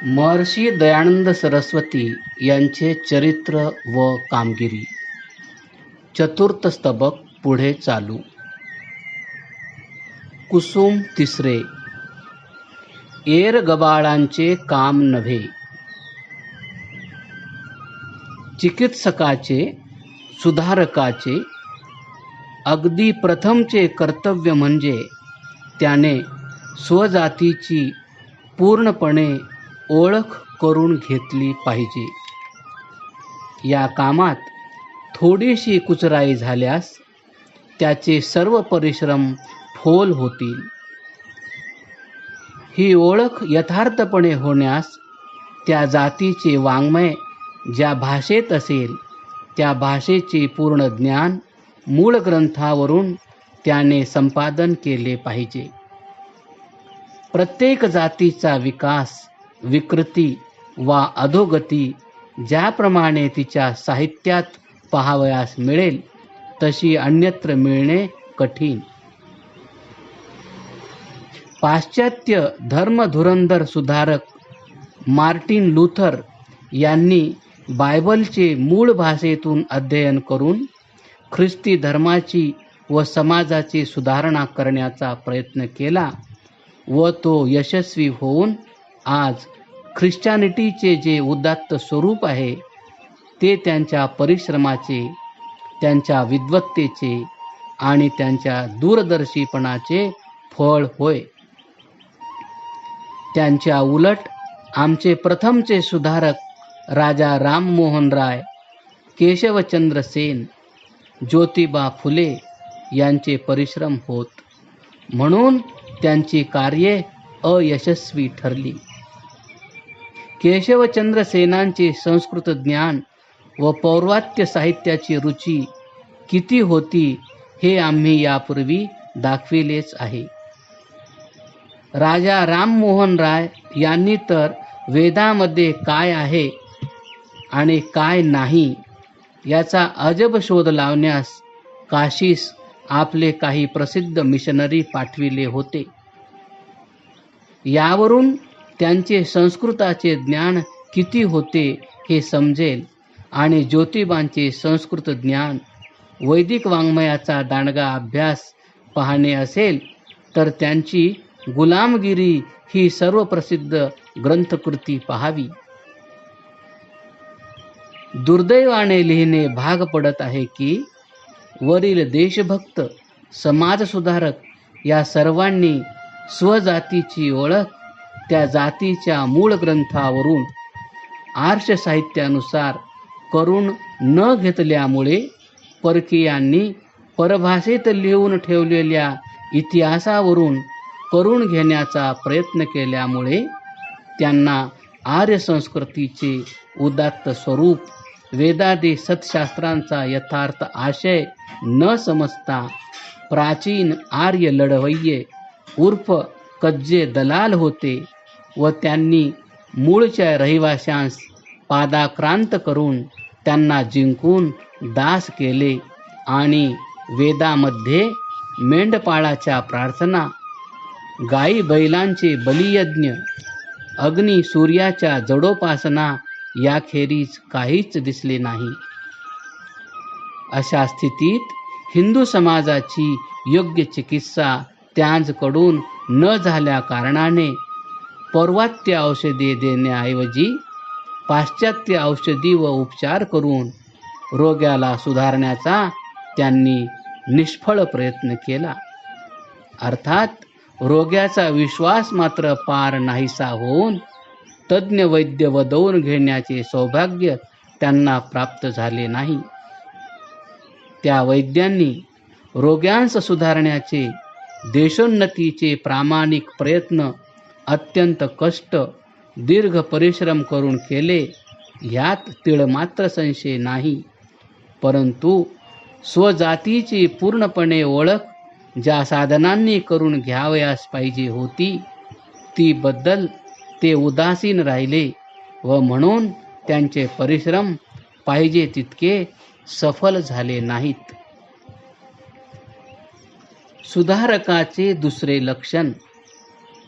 महर्षी दयानंद सरस्वती यांचे चरित्र व कामगिरी. चतुर्थ स्तबक पुढे चालू. कुसुम तिसरे. येरगबाळांचे काम नव्हे. चिकित्सकाचे, सुधारकाचे अगदी प्रथमचे कर्तव्य म्हणजे त्याने स्वजातीची पूर्णपणे ओळख करून घेतली पाहिजे. या कामात थोडीशी कुचराई झाल्यास त्याचे सर्व परिश्रम फोल होतील. ही ओळख यथार्थपणे होण्यास त्या जातीचे वाङ्मय ज्या भाषेत असेल त्या भाषेचे पूर्ण ज्ञान मूळ ग्रंथावरून त्याने संपादन केले पाहिजे. प्रत्येक जातीचा विकास, विकृती वा अधोगती ज्याप्रमाणे तिच्या साहित्यात पाहावयास मिळेल तशी अन्यत्र मिळणे कठीण. पाश्चात्य धर्मधुरंधर सुधारक मार्टिन लूथर यांनी बायबलचे मूळ भाषेतून अध्ययन करून ख्रिस्ती धर्माची व समाजाची सुधारणा करण्याचा प्रयत्न केला व तो यशस्वी होऊन आज ख्रिश्चॅनिटीचे जे उदात्त स्वरूप आहे ते त्यांच्या परिश्रमाचे, त्यांच्या विद्वत्तेचे आणि त्यांच्या दूरदर्शीपणाचे फळ होय. त्यांच्या उलट आमचे प्रथमचे सुधारक राजा राममोहन राय, केशवचंद्र सेन, ज्योतिबा फुले यांचे परिश्रम होत, म्हणून त्यांची कार्ये अयशस्वी ठरली. केशवचंद्र सेनांचे संस्कृत ज्ञान व पौर्वात्य साहित्याची रुची किती होती हे आम्ही यापूर्वी दाखविलेच आहे. राजा राममोहन राय यांनी तर वेदामध्ये काय आहे आणि काय नाही याचा अजब शोध लावण्यास काशीस आपले काही प्रसिद्ध मिशनरी पाठविले होते. यावरून त्यांचे संस्कृताचे ज्ञान किती होते हे समजेल आणि ज्योतिबांचे संस्कृत ज्ञान, वैदिक वाङ्मयाचा दांडगा अभ्यास पाहणे असेल तर त्यांची गुलामगिरी ही सर्व प्रसिद्ध ग्रंथकृती पाहावी. दुर्दैवाने लिहिणे भाग पडत आहे की वरील देशभक्त, समाजसुधारक या सर्वांनी स्वजातीची ओळख त्या जातीच्या मूळ ग्रंथावरून आर्ष साहित्यानुसार करून न घेतल्यामुळे परकीयांनी परभाषेत लिहून ठेवलेल्या इतिहासावरून करून घेण्याचा प्रयत्न केल्यामुळे त्यांना आर्य संस्कृतीचे उदात्त स्वरूप, वेदादी सत्शास्त्रांचा यथार्थ आशय न समजता प्राचीन आर्य लढवय्ये उर्फ कज्जे दलाल होते व त्यांनी मूळच्या रहिवाशांस पादाक्रांत करून त्यांना जिंकून दास केले आणि वेदामध्ये मेंढपाळाच्या प्रार्थना, गाई बैलांचे बलियज्ञ, अग्नी सूर्याच्या जडोपासना याखेरीज काहीच दिसले नाही. अशा स्थितीत हिंदू समाजाची योग्य चिकित्सा त्यांकडून न झाल्या कारणाने पौर्वात्य औषधे देण्याऐवजी पाश्चात्य औषधी व उपचार करून रोग्याला सुधारण्याचा त्यांनी निष्फळ प्रयत्न केला. अर्थात रोग्याचा विश्वास मात्र पार नाहीसा होऊन तज्ज्ञ वैद्य वदवून घेण्याचे सौभाग्य त्यांना प्राप्त झाले नाही. त्या वैद्यांनी रोग्यांस सुधारण्याचे देशोन्नतीचे प्रामाणिक प्रयत्न अत्यंत कष्ट, दीर्घ परिश्रम करून केले ह्यात तीळमात्र संशय नाही. परंतु स्वजातीची पूर्णपणे ओळख ज्या साधनांनी करून घ्यावयास पाहिजे होती ती बद्दल ते उदासीन राहिले व म्हणून त्यांचे परिश्रम पाहिजे तितके सफल झाले नाहीत. सुधारकाचे दुसरे लक्षण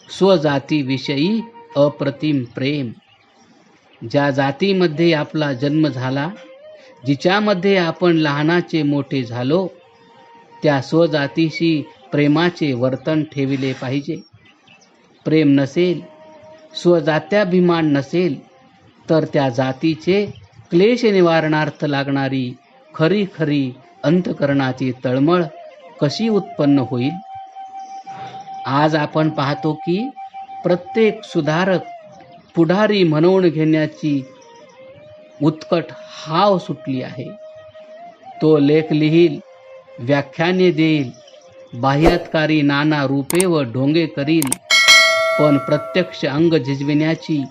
स्वजातीविषयी अप्रतिम प्रेम. ज्या जातीमध्ये आपला जन्म झाला, जिच्यामध्ये आपण लहानाचे मोठे झालो, त्या स्वजातीशी प्रेमाचे वर्तन ठेविले पाहिजे. प्रेम नसेल, स्वजात्याभिमान नसेल, तर त्या जातीचे क्लेश निवारणार्थ लागणारी खरी खरी अंतकरणाची तळमळ कशी उत्पन्न होईल. आज आपण पाहतो की प्रत्येक सुधारक पुढारी म्हणवून घेण्याची उत्कट हाव सुटली आहे. तो लेख लिहील, व्याख्याने देईल, बाह्यात्कारी नाना रूपे व ढोंगे करील, पण प्रत्यक्ष अंग झिजविण्याची,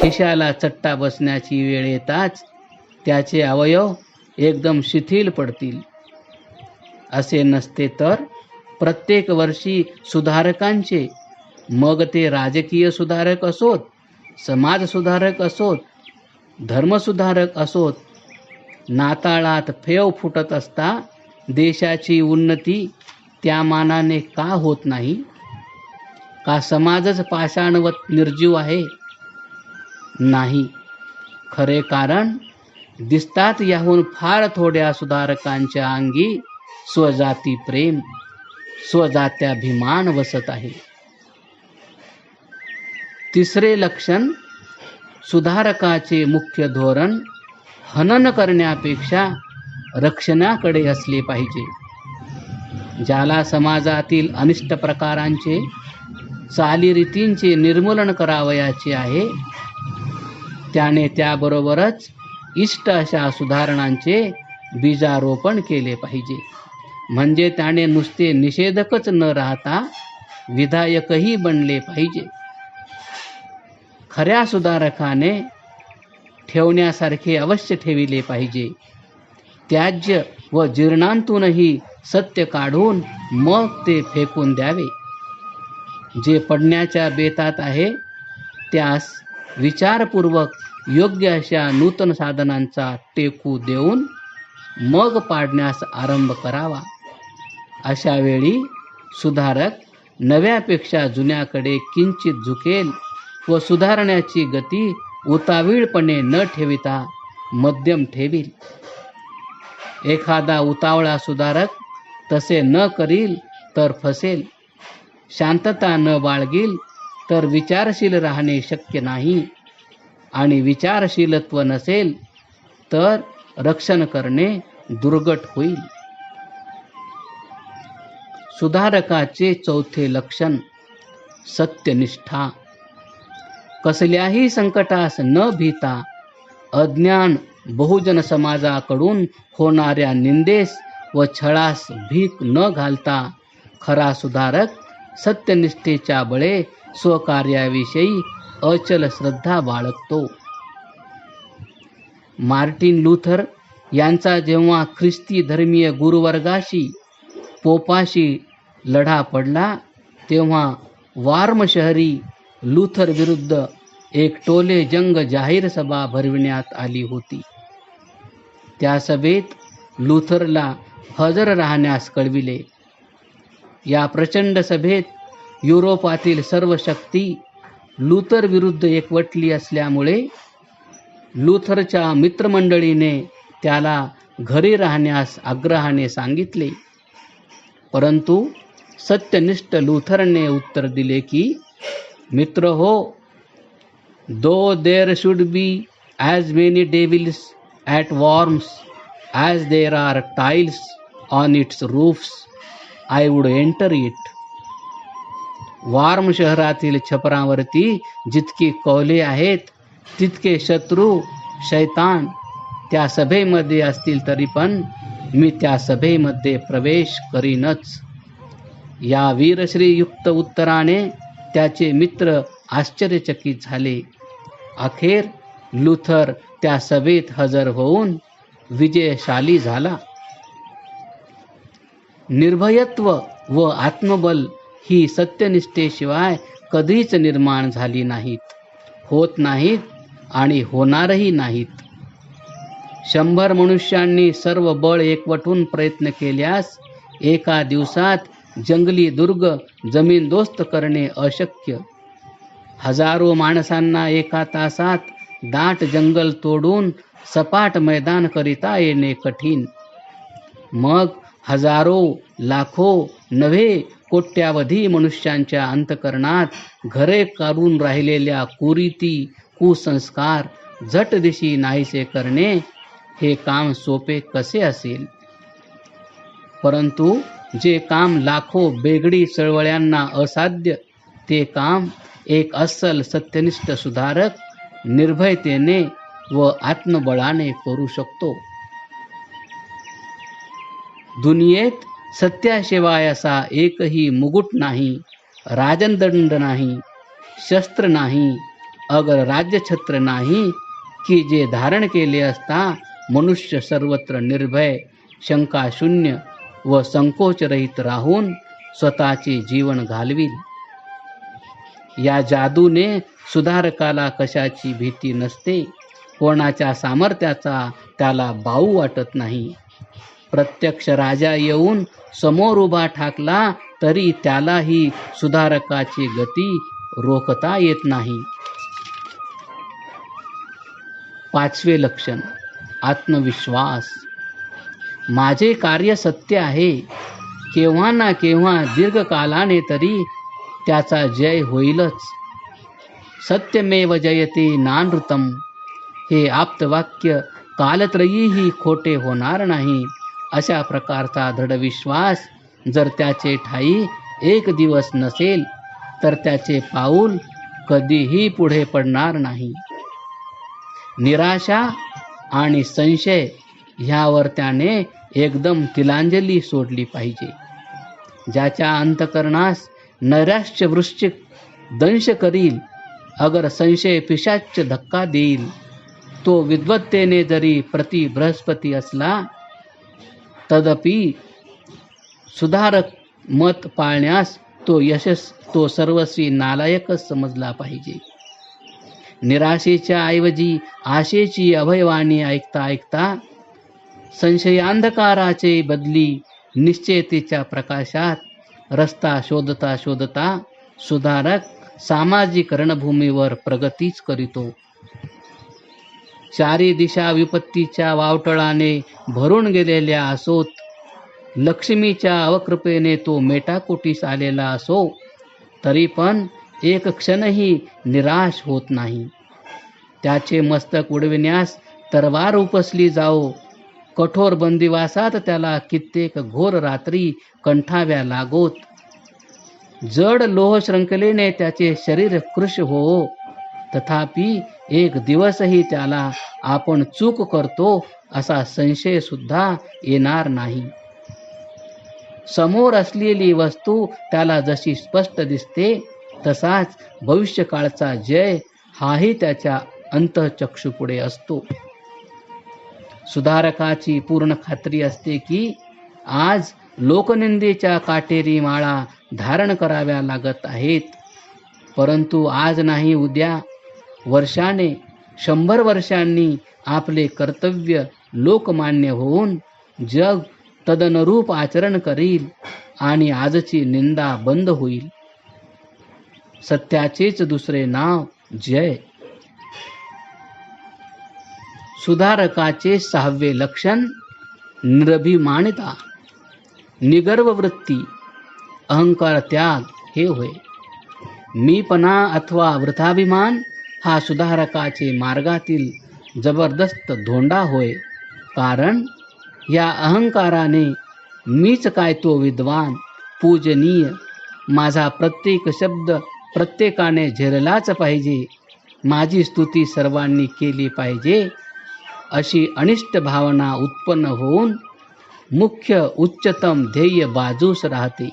खिशाला चट्टा बसण्याची वेळ येताच त्याचे अवयव एकदम शिथिल पडतील. असे नसते तर प्रत्येक वर्षी सुधारकांचे, मग ते राजकीय सुधारक असोत, समाज सुधारक असोत, धर्मसुधारक असोत, नाताळात फेव फुटत असता देशाची उन्नती त्या मानाने का होत नाही? का समाजच पाषाणवत निर्जीव आहे? नाही. खरे कारण दिसतात याहून फार थोड्या सुधारकांच्या अंगी स्वजाती प्रेम, स्वजात्याभिमान वसत आहे. तिसरे लक्षण, सुधारकाचे मुख्य धोरण हनन करण्यापेक्षा रक्षणाकडे असले पाहिजे. ज्याला समाजातील अनिष्ट प्रकारांचे, चालीरीतींचे निर्मूलन करावयाचे आहे, त्याने त्याबरोबरच इष्ट अशा सुधारणांचे बीजारोपण केले पाहिजे. म्हणजे त्याने नुसते निषेधकच न राहता विधायकही बनले पाहिजे. खऱ्या सुधारकाने ठेवण्यासारखे अवश्य ठेविले पाहिजे. त्याज्य व जीर्णांतूनही सत्य काढून मग ते फेकून द्यावे. जे पडण्याच्या बेतात आहे त्यास विचारपूर्वक योग्य अशा नूतन साधनांचा टेकू देऊन मग पाडण्यास आरंभ करावा. अशा वेळी सुधारक नव्यापेक्षा जुन्याकडे किंचित झुकेल व सुधारण्याची गती उतावीळपणे न ठेविता मध्यम ठेवील. एखादा उतावळा सुधारक तसे न करील तर फसेल. शांतता न बाळगील तर विचारशील राहणे शक्य नाही, आणि विचारशीलत्व नसेल तर रक्षण करणे दुर्घट होईल. सुधारकाचे चौथे लक्षण, सत्यनिष्ठा. कसल्याही संकटास न भीता अज्ञान बहुजन समाजाकडून होणाऱ्या निंदेस व छळास भीक न घालता खरा सुधारक सत्यनिष्ठेच्या बळे स्वकार्याविषयी अचल श्रद्धा बाळगतो. मार्टिन लूथर यांचा जेव्हा ख्रिस्ती धर्मीय गुरुवर्गाशी, पोपाशी लढा पडला, तेव्हा वार्म शहरी लूथर विरुद्ध एक टोले जंग जाहीर सभा भरविण्यात आली होती. त्या सभेत लूथरला हजर राहण्यास कळविले. या प्रचंड सभेत युरोपातील सर्व शक्ती लूथर विरुद्ध एकवटली असल्यामुळे लूथरच्या मित्रमंडळीने त्याला घरी राहण्यास आग्रहाने सांगितले. परंतु सत्यनिष्ठ लूथरने उत्तर दिले की, मित्र हो, though there should be as many devils at Worms as there are tiles on its roofs, I would enter it. Worms शहरातील छपरावरती जितकी कौले आहेत, तितके शत्रू शैतान त्या सभेमध्ये असतील तरी पण मी त्या सभेमध्ये प्रवेश करीनच. या वीरश्रीयुक्त उत्तराने त्याचे मित्र आश्चर्यचकित झाले. अखेर लूथर त्या सभेत हजर होऊन विजयशाली झाला. निर्भयत्व व आत्मबल ही सत्यनिष्ठेशिवाय कधीच निर्माण झाली नाहीत, होत नाहीत आणि होणारही नाहीत. 100 मनुष्यांनी सर्व बळ एकवटून प्रयत्न केल्यास एका दिवसात जंगली दुर्ग जमीनदोस्त करणे अशक्य. हजारो माणसांना एका तासात दाट जंगल तोडून सपाट मैदान करिता येणे कठीण. मग हजारो लाखो नव्हे कोट्यावधी मनुष्यांच्या अंतकरणात घरे करून राहिलेल्या कुरीती कुसंस्कार झटदिशी नाहीसे करणे हे काम सोपे कसे असेल. परंतु जे काम लाखो बेगडी चळवळ्यांना असाध्य ते काम एक अस्सल सत्यनिष्ठ सुधारक निर्भयतेने व आत्मबळाने करू शकतो. दुनियेत सत्याशिवाय असा एकही मुकुट नाही, राजदंड नाही, शस्त्र नाही, अगर राज्यछत्र नाही की जे धारण केले असता मनुष्य सर्वत्र निर्भय, शंकाशून्य व संकोचरहित राहून स्वतःचे जीवन घालविल. या जादूने सुधारकाला कशाची भीती नसते, कोणाच्या सामर्थ्याचा त्याला बाऊ वाटत नाही. प्रत्यक्ष राजा येऊन समोर उभा ठाकला तरी त्यालाही सुधारकाची गती रोखता येत नाही. 5वे लक्षण आत्मविश्वास. माझे कार्य सत्य आहे, केव्हा ना केव्हा दीर्घकालाने तरी त्याचा जय होईलच. सत्यमेव जयते नानृतम हे आप्तवाक्य कालत्रयीही खोटे होणार नाही. अशा प्रकारचा दृढ विश्वास जर त्याचे ठाई एक दिवस नसेल तर त्याचे पाऊल कधीही पुढे पडणार नाही. निराशा आणि संशय ह्यावर त्याने एकदम तिलांजली सोडली पाहिजे. ज्याच्या अंतकरणास नैराश्य वृश्चिक दंश करील, अगर संशय पिशाच्य धक्का देईल, तो विद्वत्तेने जरी प्रति बृहस्पती असला तदपि सुधारक मत पाळण्यास तो सर्वस्वी नालायकच समजला पाहिजे. निराशेच्या ऐवजी आशेची अभयवाणी ऐकता ऐकता संशयांधकाराचे बदली निश्चयतेच्या प्रकाशात रस्ता शोधता शोधता सुधारक सामाजिक रणभूमीवर प्रगतीच करीतो. चारी दिशा विपत्तीच्या वावटळाने भरून गेलेल्या असोत, लक्ष्मीच्या अवकृपेने तो मेटाकुटीस आलेला असो, तरी पण एक क्षणही निराश होत नाही. त्याचे मस्तक उडविण्यास तरवार उपसली जाओ, कठोर बंदिवासात त्याला कित्येक घोर रात्री कंठाव्या लागोत, जड लोह श्रंखलेने त्याचे शरीर कृश हो, तथापि एक दिवसही त्याला आपण चूक करतो असा संशय सुद्धा येणार नाही. समोर असलेली वस्तू त्याला जशी स्पष्ट दिसते तसाच भविष्यकाळचा जय हाही त्याच्या अंतःचक्षुपुढे असतो. सुधारकाची पूर्ण खात्री असते की आज लोकनिंदेच्या काटेरी माळा धारण कराव्या लागत आहेत, परंतु आज नाही उद्या, वर्षाने 100 वर्षांनी आपले कर्तव्य लोकमान्य होऊन जग तदनुरूप आचरण करील आणि आजची निंदा बंद होईल. सत्याचेच दुसरे नाव जय. सुधारकाचे 6वे लक्षण निरभिमानिता, निगर्व वृत्ती, अहंकार त्याग हे होय. मीपणा अथवा वृथाभिमान हा सुधारकाचे मार्गातील जबरदस्त धोंडा होय. कारण या अहंकाराने मीच काय तो विद्वान, पूजनीय, माझा प्रत्येक शब्द प्रत्येकाने झेललाच पाहिजे, माझी स्तुती सर्वांनी केली पाहिजे, अशी अनिष्ट भावना उत्पन्न होऊन मुख्य उच्चतम ध्येय बाजूस राहते.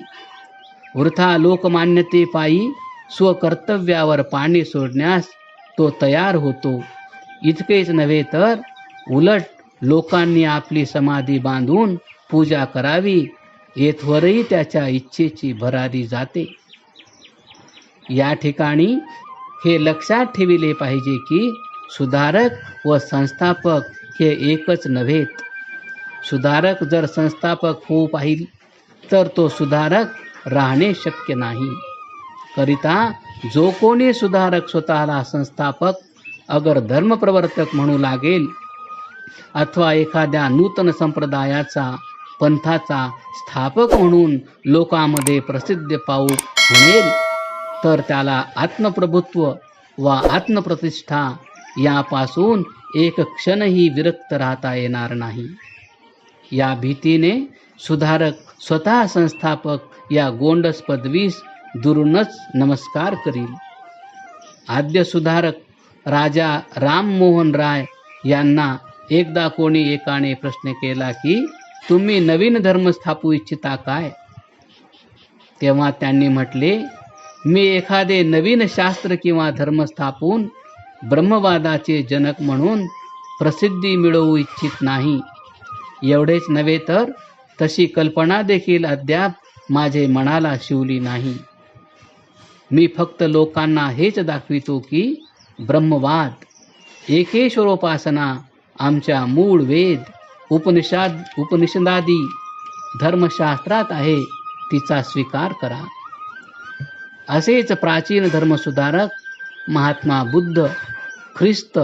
वृथा लोकमान्यतेपायी स्वकर्तव्यावर पाणी सोडण्यास तो तयार होतो. इतकेच नव्हे तर उलट लोकांनी आपली समाधी बांधून पूजा करावी येथवरही त्याच्या इच्छेची भरारी जाते. या ठिकाणी हे लक्षात ठेविले पाहिजे की सुधारक व संस्थापक हे एकच नव्हेत. सुधारक जर संस्थापक होऊ पाहिल तर तो सुधारक राहणे शक्य नाही. करिता जो कोणी सुधारक स्वतःला संस्थापक अगर धर्मप्रवर्तक म्हणू लागेल अथवा एखाद्या नूतन संप्रदायाचा पंथाचा स्थापक म्हणून लोकांमध्ये प्रसिद्ध पाऊ म्हणेल तर त्याला आत्मप्रभुत्व व आत्मप्रतिष्ठा यापासून एक क्षणही विरक्त राहता येणार नाही. या भीतीने सुधारक स्वतः संस्थापक या गोंडस पदवीस दुरूनच नमस्कार करील. आद्य सुधारक राजा राममोहन राय यांना एकदा कोणी एकाने प्रश्न केला की तुम्ही नवीन धर्म स्थापू इच्छिता काय? तेव्हा त्यांनी म्हटले, मी एखादे नवीन शास्त्र किंवा धर्म स्थापून ब्रह्मवादाचे जनक म्हणून प्रसिद्धी मिळवू इच्छित नाही. एवढेच नव्हे तर तशी कल्पना देखील अद्याप माझे मनाला शिवली नाही. मी फक्त लोकांना हेच दाखवितो की ब्रह्मवाद, एकेश्वरोपासना आमच्या मूळ वेद, उपनिषदादी धर्मशास्त्रात आहे, तिचा स्वीकार करा. असेच प्राचीन धर्मसुधारक महात्मा बुद्ध, ख्रिस्त,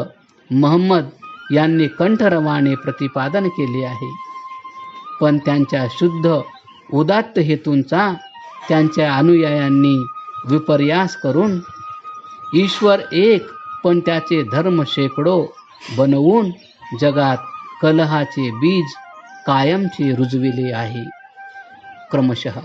महम्मद यांनी कंठरवाने प्रतिपादन केले आहे. पण त्यांच्या शुद्ध उदात्त हेतूंचा त्यांच्या अनुयायांनी विपर्यास करून ईश्वर एक पण त्याचे धर्म शेकडो बनवून जगात कलहाचे बीज कायमचे रुजविले आहे. क्रमशः